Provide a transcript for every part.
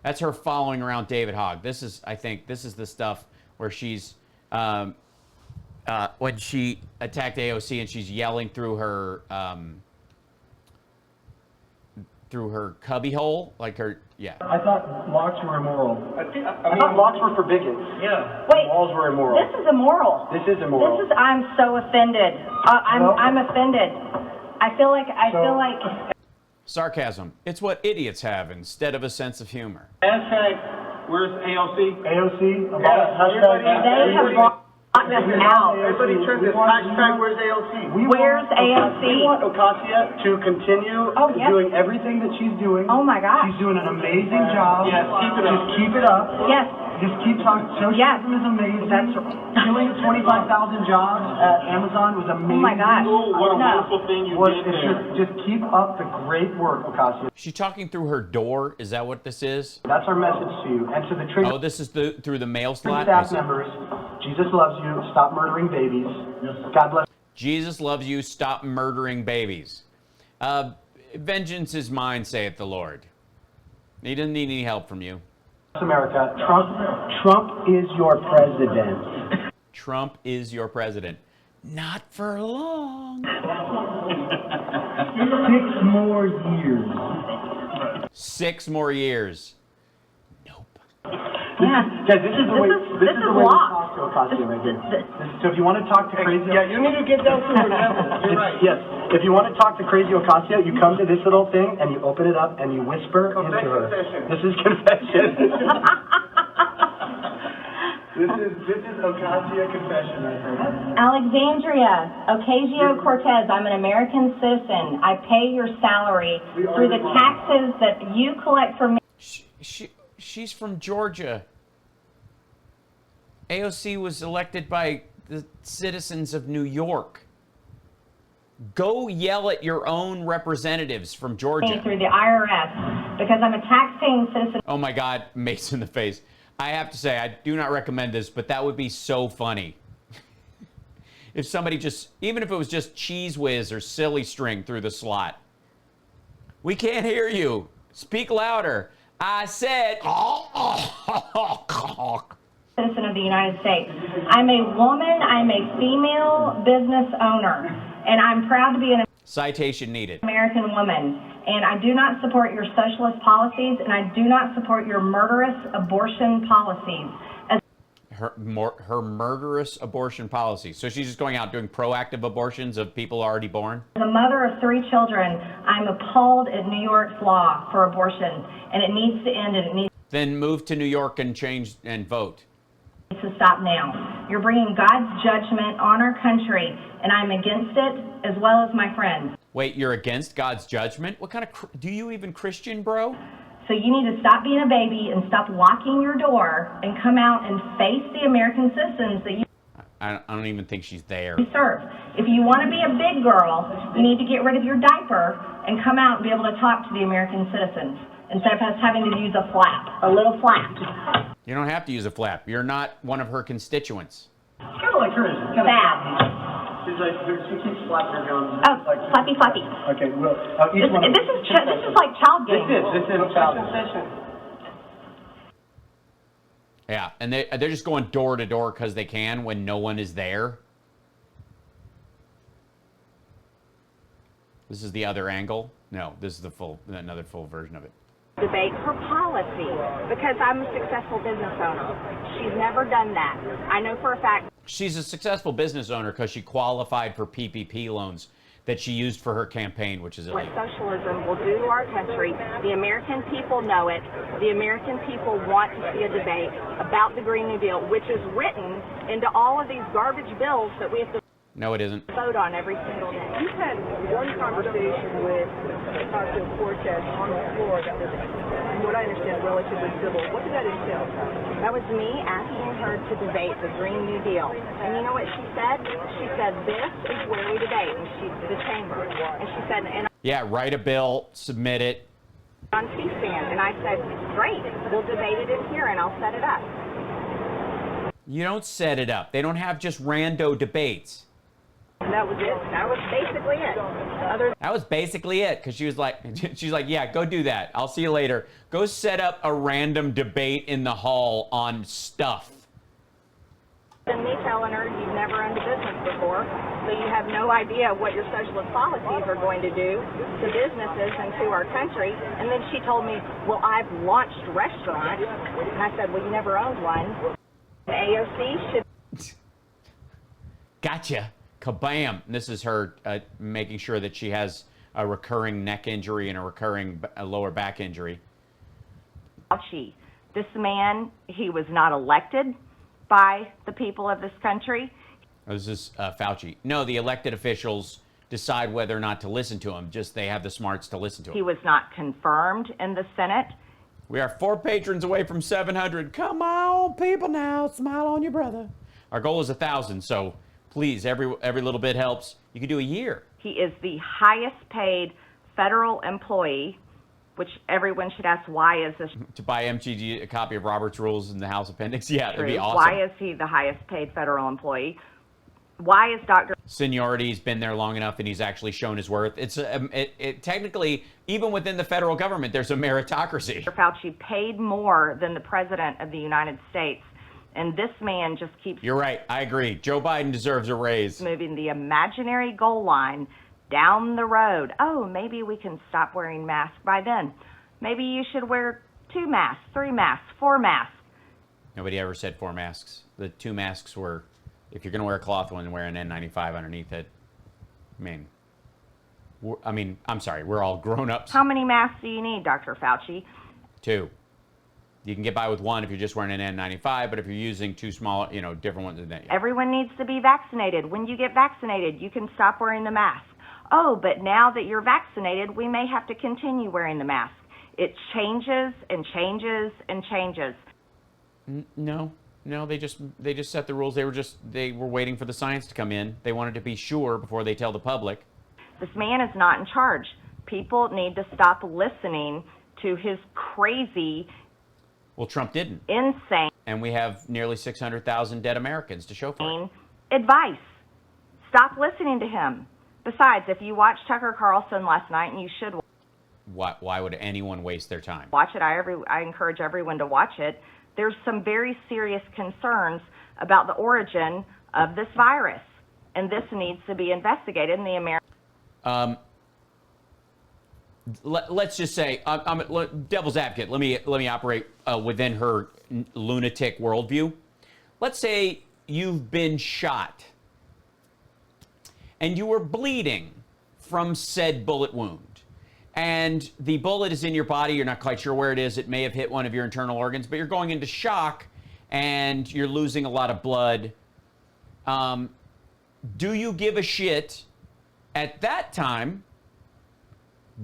That's her following around David Hogg. This is, I think, this is the stuff where she's, when she attacked AOC and she's yelling through her cubbyhole, like her, yeah. I thought locks were immoral. I thought locks were for bigots. Yeah. Wait, walls were immoral. This is immoral. This is immoral. I'm so offended. I'm offended. I feel like. Sarcasm. It's what idiots have instead of a sense of humor. Hashtag, where's AOC? AOC, They have brought us out. Everybody turn this hashtag, where's AOC? Where's AOC? We want Ocasio to continue doing everything that she's doing. Oh my gosh. She's doing an amazing job. Yes, keep it up. Just keep it up. Yes. Just keep talking. Socialism is amazing. That's killing 25,000 jobs at Amazon was amazing. Oh my gosh. What a wonderful thing you did there. Just keep up the great work, Ocasio. She's talking through her door. Is that what this is? That's our message to you. And to the Oh, this is through the mail slot? staff members, Jesus loves you. Stop murdering babies. God bless. Jesus loves you. Stop murdering babies. Vengeance is mine, saith the Lord. He doesn't need any help from you. America. Trump is your president. Trump is your president. Not for long. 6 more years. 6 more years. Nope. Yeah. Guys, this is the way we locked. talk to Ocasio right here. So if you want to talk to crazy... Yeah, you need to get down to her level. You're right. Yes. If you want to talk to crazy Ocasio, you come to this little thing and you open it up and you whisper into her. Confession. This is confession. This is Ocasio confession right here. Alexandria Ocasio-Cortez, I'm an American citizen. I pay your salary through the taxes that you collect from me. She's from Georgia. AOC was elected by the citizens of New York. Go yell at your own representatives from Georgia. Through the IRS because I'm a tax-paying citizen. Oh my God, mace in the face. I have to say, I do not recommend this, but that would be so funny. If somebody just, even if it was just Cheese Whiz or Silly String through the slot. We can't hear you. Speak louder. I said, Citizen of the United States. I'm a woman, I'm a female business owner, and I'm proud to be an citation needed. American woman. And I do not support your socialist policies, and I do not support your murderous abortion policies. Her murderous abortion policies. So she's just going out doing proactive abortions of people already born? As a mother of 3 children, I'm appalled at New York's law for abortion, and it needs to end, and it needs Then move to New York and change and vote. to stop now. You're bringing God's judgment on our country, and I'm against it, as well as my friends. Wait, you're against God's judgment? What kind of, do you even Christian, bro? So you need to stop being a baby and stop locking your door and come out and face the American citizens that you I don't even think she's there. serve. If you want to be a big girl, you need to get rid of your diaper and come out and be able to talk to the American citizens instead of us having to use a flap, a little flap. You don't have to use a flap. You're not one of her constituents. It's kind of like her. Fab. She's like, she keeps flapping her gums. Oh, flappy, flappy. Okay, well, This is like child games. This is childish. Yeah, and they're just going door to door because they can when no one is there. This is the other angle. No, this is another full version of it. Debate her policy because I'm a successful business owner. She's never done that. I know for a fact. She's a successful business owner because she qualified for PPP loans that she used for her campaign, which is illegal. What socialism will do to our country. The American people know it. The American people want to see a debate about the Green New Deal, which is written into all of these garbage bills that we have to No, it isn't. vote on every single day. You had one conversation with Ocasio-Cortez on the floor that was, from what I understand, relatively civil. What did that entail? That was me asking her to debate the Green New Deal. And you know what she said? She said, this is where we debate. And she's the chamber. And she said, and Yeah, write a bill, submit it. on C-SPAN. And I said, great, we'll debate it in here and I'll set it up. You don't set it up. They don't have just rando debates. And that was it. That was basically it. That was basically it, because she's like, yeah, go do that. I'll see you later. Go set up a random debate in the hall on stuff. And me telling her you've never owned a business before, so you have no idea what your socialist policies are going to do to businesses and to our country. And then she told me, well, I've launched restaurants. And I said, well, you never owned one. The AOC should... Gotcha. Kabam. And this is her making sure that she has a recurring neck injury and a recurring lower back injury. Fauci. This man, he was not elected by the people of this country. This is Fauci. No, the elected officials decide whether or not to listen to him. Just they have the smarts to listen to him. He was not confirmed in the Senate. We are 4 patrons away from 700. Come on, people now. Smile on your brother. Our goal is 1,000, so please, every little bit helps. You can do a year. He is the highest paid federal employee, which everyone should ask, why is this To buy MTG a copy of Robert's Rules in the House Appendix? Yeah, that'd true? be awesome. Why is he the highest paid federal employee? Why is Dr. Seniority's been there long enough and he's actually shown his worth. It's technically, even within the federal government, there's a meritocracy. Fauci paid more than the President of the United States, and this man just keeps You're right. I agree. Joe Biden deserves a raise. moving the imaginary goal line down the road. Oh, maybe we can stop wearing masks by then. Maybe you should wear 2 masks, 3 masks, 4 masks. Nobody ever said 4 masks. The 2 masks were, if you're going to wear a cloth one, wear an N95 underneath it. I mean, I'm sorry, we're all grown-ups. How many masks do you need, Dr. Fauci? 2. You can get by with 1 if you're just wearing an N95, but if you're using 2 small, different ones than that. Everyone needs to be vaccinated. When you get vaccinated, you can stop wearing the mask. Oh, but now that you're vaccinated, we may have to continue wearing the mask. It changes and changes and changes. No, they just set the rules. They were waiting for the science to come in. They wanted to be sure before they tell the public. This man is not in charge. People need to stop listening to his crazy, Well, Trump didn't. insane And we have nearly 600,000 dead Americans to show for it. advice. Stop listening to him. Besides, if you watched Tucker Carlson last night, and you should Why would anyone waste their time? watch it, I encourage everyone to watch it, there's some very serious concerns about the origin of this virus, and this needs to be investigated in the American. Let's just say, I'm devil's advocate. Let me operate within her lunatic worldview. Let's say you've been shot and you were bleeding from said bullet wound, and the bullet is in your body. You're not quite sure where it is. It may have hit one of your internal organs, but you're going into shock and you're losing a lot of blood. Do you give a shit at that time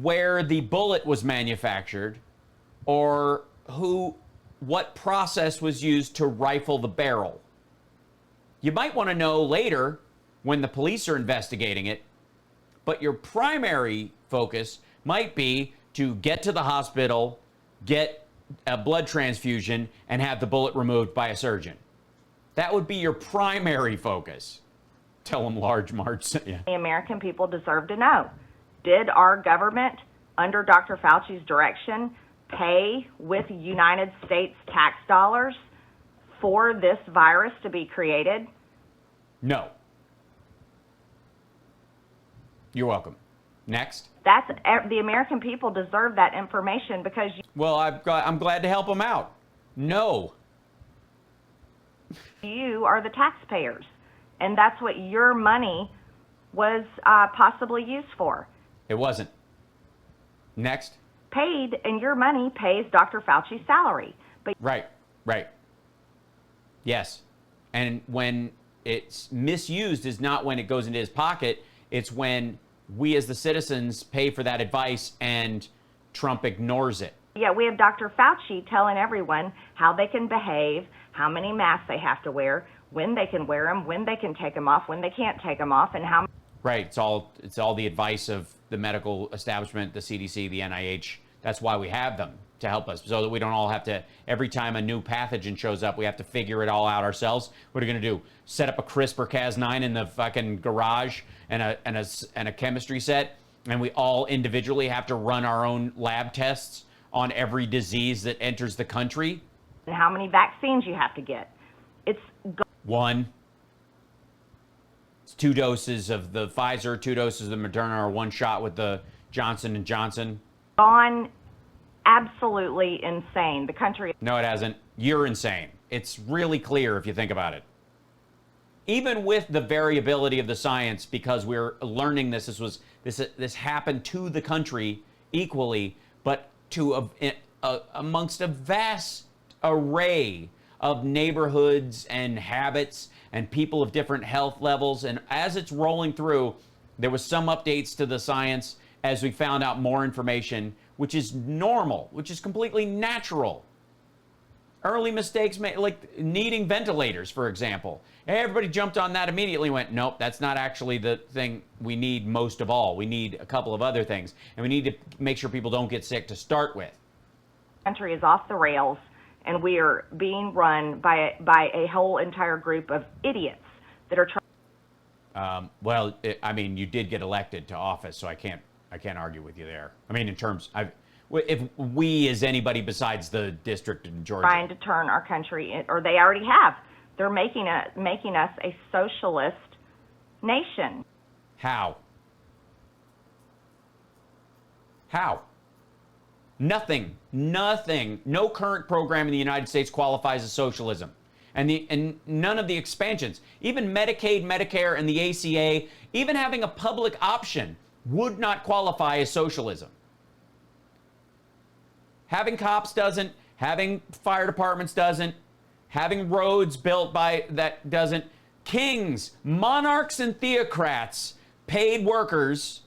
where the bullet was manufactured, or what process was used to rifle the barrel? You might want to know later when the police are investigating it, but your primary focus might be to get to the hospital, get a blood transfusion, and have the bullet removed by a surgeon. That would be your primary focus. Tell them Large Marge sent you. The American people deserve to know. Did our government, under Dr. Fauci's direction, pay with United States tax dollars for this virus to be created? No. You're welcome. Next. The American people deserve that information because Well, I'm glad to help them out. No. you are the taxpayers, and that's what your money was possibly used for. It wasn't. Next. Paid, and your money pays Dr. Fauci's salary. But Right. Yes. And when it's misused is not when it goes into his pocket. It's when we as the citizens pay for that advice and Trump ignores it. yeah, we have Dr. Fauci telling everyone how they can behave, how many masks they have to wear, when they can wear them, when they can take them off, when they can't take them off, and how. Right. It's all the advice of the medical establishment, the CDC, the NIH. That's why we have them. to help us so that we don't all have to, every time a new pathogen shows up, we have to figure it all out ourselves. What are you going to do? Set up a CRISPR-Cas9 in the fucking garage and a chemistry set, and we all individually have to run our own lab tests on every disease that enters the country? And how many vaccines you have to get. It's 1. It's 2 doses of the Pfizer, 2 doses of the Moderna, or 1 shot with the Johnson & Johnson. gone absolutely insane. The country. No, it hasn't. You're insane. It's really clear if you think about it. Even with the variability of the science, because we're learning this happened to the country equally, but to amongst a vast array of neighborhoods and habits and people of different health levels. And as it's rolling through, there was some updates to the science as we found out more information, which is normal, which is completely natural. Early mistakes, like needing ventilators, for example. Everybody jumped on that immediately and went, nope, that's not actually the thing we need most of all. We need a couple of other things. And we need to make sure people don't get sick to start with. The country is off the rails, and we are being run by a whole entire group of idiots that are trying. I mean, you did get elected to office, so I can't argue with you there. I mean, in terms, if we as anybody besides the district in Georgia. Trying to turn our country, or they already have. They're making us a socialist nation. How? Nothing, no current program in the United States qualifies as socialism. And none of the expansions, even Medicaid, Medicare, and the ACA, even having a public option would not qualify as socialism. Having cops doesn't, having fire departments doesn't, having roads built by that doesn't. Kings, monarchs, and theocrats paid workers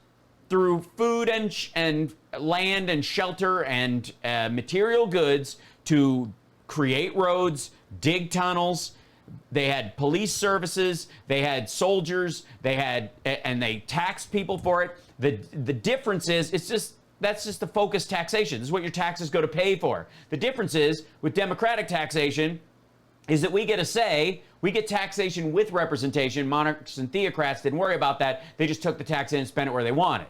through food and land and shelter and material goods to create roads, dig tunnels. They had police services, they had soldiers, and they taxed people for it. The difference is, that's just the focused taxation. This is what your taxes go to pay for. The difference is, with democratic taxation, is that we get a say. We get taxation with representation. Monarchs and theocrats didn't worry about that. They just took the tax in and spent it where they wanted.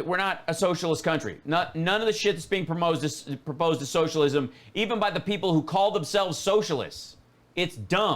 We're not a socialist country. None of the shit that's being proposed is socialism, even by the people who call themselves socialists. It's dumb.